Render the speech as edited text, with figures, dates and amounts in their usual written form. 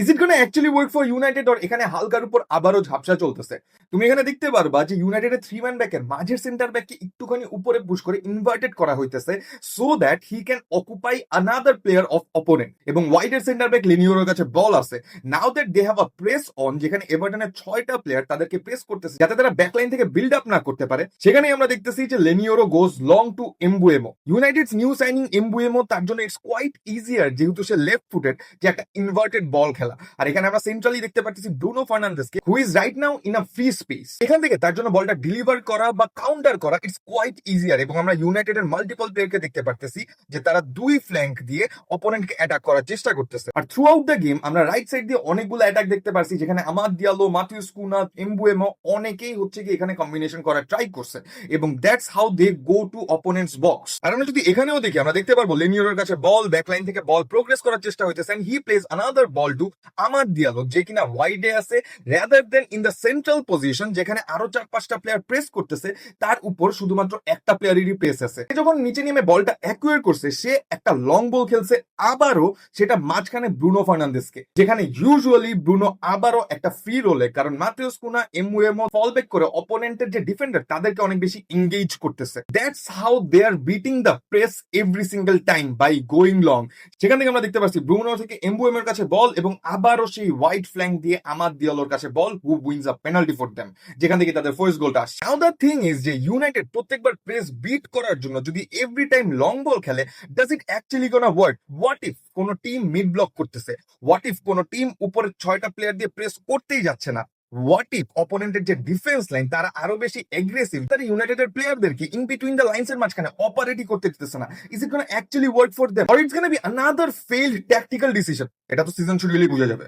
Is it gonna actually work for United? Or এখানে হালকার উপর আবারও ঝাপসা চলতেছে? তুমি এখানে দেখতে পারবা যে ইউনাইটেডের 3 ম্যান ব্যাকের মাঝের সেন্টার ব্যাককে একটুখানি উপরে পুশ করে ইনভার্টেড করা হইতেছে, so that he can occupy another player of opponent. এবং ওয়াইডের সেন্টার ব্যাক লেনিওর কাছে বল আছে। Now that they have a press on, যেখানে এভারটনের 6টা প্লেয়ার তাদেরকে প্রেস করতেছে যাতে তারা ব্যাকলাইন থেকে বিল্ড আপ না করতে পারে, সেখানেই আমরা দেখতেছি যে Leny Yoro goes long to Mbeumo. United's new signing Mbeumo, তার জন্য ইটস কোয়াইট ইজিয়ার যেহেতু সে লেফট ফুটেড, যে একটা ইনভার্টেড বল খেলা। আর এখানে আমরা সেন্ট্রালি দেখতে পাচ্ছি ব্রুনো ফার্নান্দেসকে, who is right now in a free space. এখান থেকে তার জন্য বলটা ডেলিভার করা বা কাউন্টার করা ইটস কোয়াইট ইজিয়ার। এবং আমরা ইউনাইটেডের মাল্টিপল প্লেয়ারকে দেখতে পারতেছি যে তারা দুই ফ্ল্যাঙ্ক দিয়ে অপোনেন্টকে অ্যাটাক করার চেষ্টা করতেছে। আর থ্রু আউট দ্য গেম আমরা রাইট সাইড দিয়ে অনেকগুলো অ্যাটাক দেখতে পারছি, যেখানে আমাদ দিয়ালো, মাথিউস কুনা, এমবুয়েমো অনেকেই হচ্ছে কি এখানে কম্বিনেশন করার ট্রাই করছে। এবং that's how they go to opponents box. আর আমরা যদি এখানেও দেখি, আমরা দেখতে পারবো লেনিওরের কাছে বল, ব্যাকলাইন থেকে বল প্রোগ্রেস করার চেষ্টা হইতেছে, and he plays another ball to Amad দিয়ালো, যে কিনা ওয়াইডে আছে rather than in the central position, যেখানে আরো 4-5টা প্লেয়ার প্রেস করতেছে, তার উপর শুধুমাত্র একটা প্লেয়ারেরই প্রেস আছে। যখন নিচে নেমে বলটা অ্যাকুয়ার করছে, সে একটা লং বল খেলছে আবারও, সেটা মাঝখানে ব্রুনো ফার্নান্দেসকে, যেখানে ইউজুয়ালি ব্রুনো আবারও একটা ফ্রি রোলে, কারণ মাথিউস কুনা, এমবুয়েমো ফল ব্যাক করে অপোনেন্টের যে ডিফেন্ডার তাদেরকে অনেক বেশি এঙ্গেজ করতেছে। That's how they are beating the press every single time by going long. সেখান থেকে আমরা দেখতে পাচ্ছি ব্রুনো থেকে এমবুয়েমের কাছে বল, এবং আবারও সেই হোয়াইট ফ্ল্যাঙ্ক দিয়ে আমাদ দিয়ালোর কাছে ball, who wins a penalty for them, যেখান থেকে তাদের ফার্স্ট গোলটা আসে। নাও দ্য থিং ইজ যে ইউনাইটেড প্রত্যেকবার প্রেস বিট করার জন্য যদি এভরি টাইম লং বল খেলে, does it actually gonna work? What if কোন টিম মিড ব্লক করতেছে? হোয়াট ইফ কোন টিম উপরে 6টা প্লেয়ার দিয়ে প্রেস করতেই যাচ্ছে না? হোয়াট ইফ অপোনেন্টের যে ডিফেন্স লাইন তারা আরো বেশি এগ্রেসিভ, তারা ইউনাইটেডের প্লেয়ারদেরকে ইন বিটুইন দ্য লাইন্স এর মাঝখানে অপারেটই করতে দিতেছে না? Is it gonna actually work for them, or it's gonna be another failed tactical decision? এটা তো সিজন শুরু হলেই বুঝে যাবে।